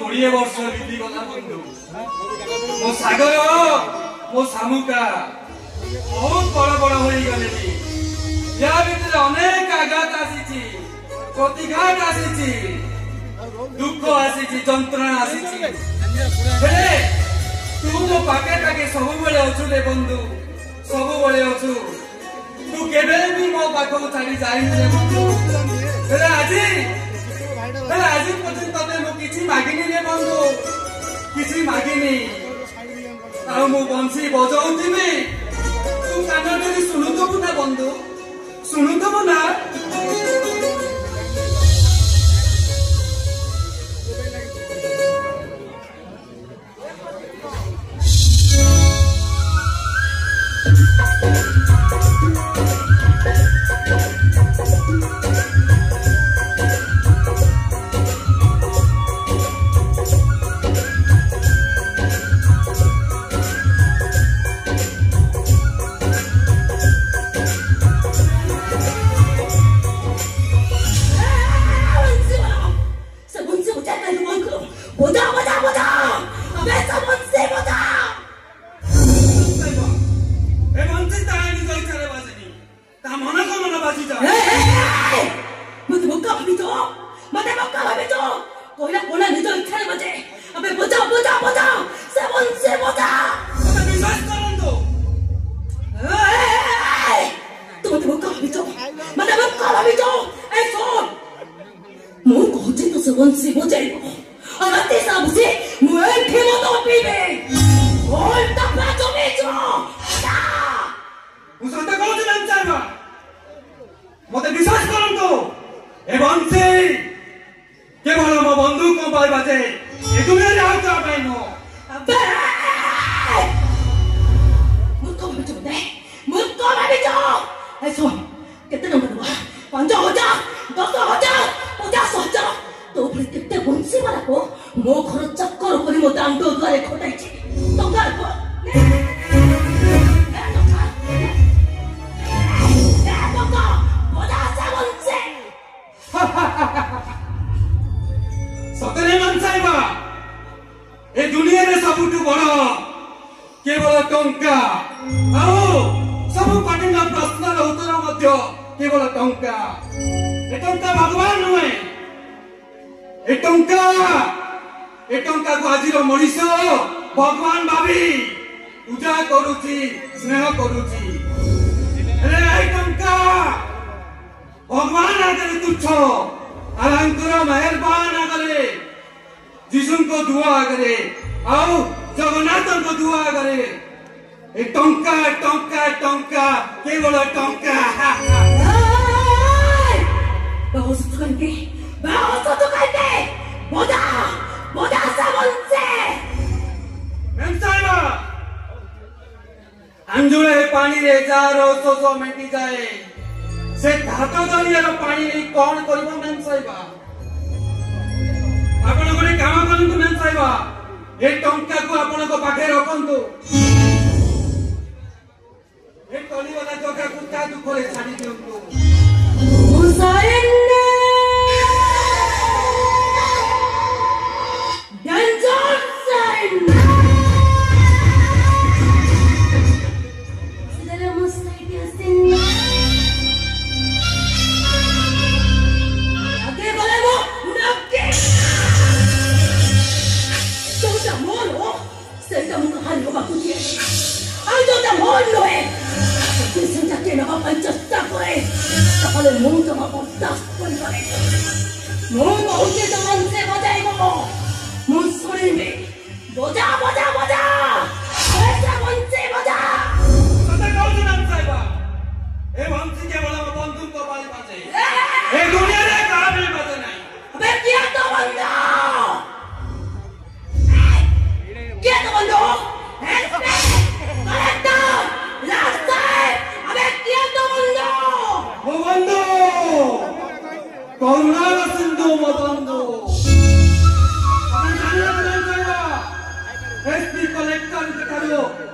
20 वर्ष बीती गला बंधु मो सागर मो सामुका बहुत बड़ बड़ हो गले या भीतर अनेक आघात आसी प्रतिघात आसी दुख आसी जंत्रणा आसी तू मो पाखे पाखे सब बेले अच्छु रे बंधु सब बेले अच्छु तू केबे भी मो पाखो छाड़ी जाइनु रे बंधु आज पर्यंत तते मो किछि मागिनी रे बंधु किछि मागिनी आ मो बंसी बजाउथिबी तू कानरे सुनुथबु ना बंधु सुनुथबु ना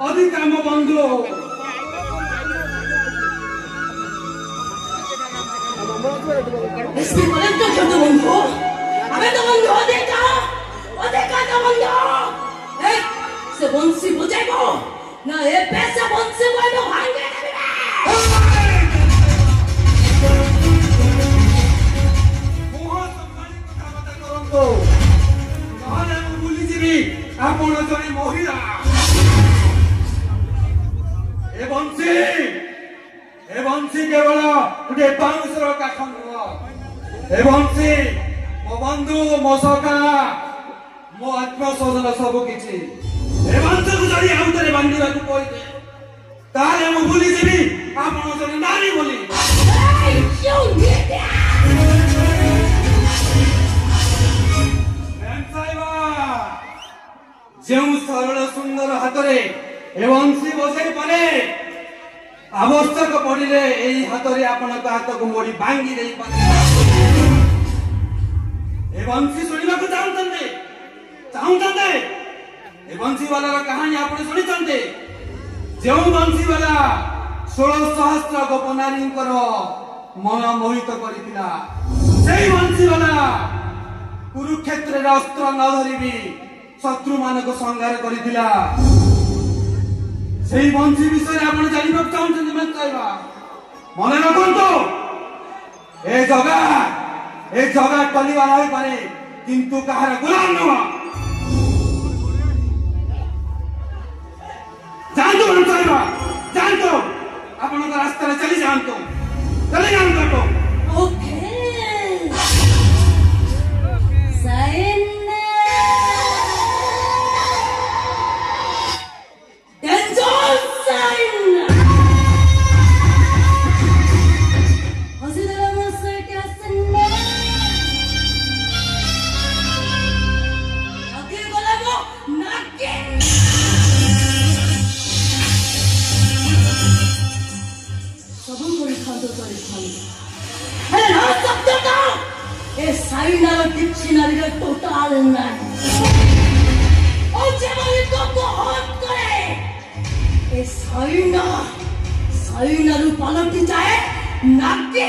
अधिक आम बंधु Este momento yo te vengo. A ver, te vengo, ¿dónde está? ¿Dónde বন্ধু এই সে বংশী বুঝাইবো না এ পেশা বংশী বইবো ভাঙে দেবে ଆପଣ ଜଣେ ମହିଳା ଏ ବଂଶୀ କେବଳ ଗୋଟେ ବାଉଁଶର କାଠ ନୁହଁ ଏ ବଂଶୀ ମୋ ବନ୍ଧୁ ମୋ ସଖା ମୋ ଆତ୍ମସ୍ୱଜନ ସବୁ କିଛି ଏ ବଂଶକୁ ଯଦି ଆଉ ଥରେ ବାନ୍ଧିବାକୁ କହିବେ ତାହେଲେ ମୁଁ ଭୁଲିଯିବି ଆପଣ ଜଣେ ନାରୀ ବୋଲି ଯେଉଁ ସରଳ ସୁନ୍ଦର ହାତରେ ଏ ବଂଶୀ ବସେଇ ପରେ ଆବଶ୍ୟକ ପଡ଼ିଲେ ଏହି ହାତରେ ଆପଣଙ୍କ ହାତକୁ ମୋଡ଼ି ଭାଙ୍ଗି ଦେଇପାରେ ଏ ବଂଶୀ ଶୁଣିବାକୁ ଚାହୁଁଛନ୍ତି ଏ ବଂଶୀବାଲାର କାହାଣୀ ଆପଣ ଶୁଣିଛନ୍ତି ଯେଉଁ ବଂଶୀବାଲା 16,000 ଗୋପନାରୀଙ୍କର ମନ ମୋହିତ କରିଥିଲା ସେଇ ବଂଶୀବାଲା କୁରୁକ୍ଷେତ୍ରରେ ଅସ୍ତ୍ର ନ ଧରିବି शत्रु मानक संहार करिथिला सेही बंशी विषय आपण जानिबा चाहउछन मन कहबा मने रखंतो ए जगह टलिवा होई पारे किंतु कहार गुलाम न जानतो मन कहबा जानतो आपण रास्ता रे चली जानतो ओके साइन डिक्शनरी टोटल पलटी जाए नाके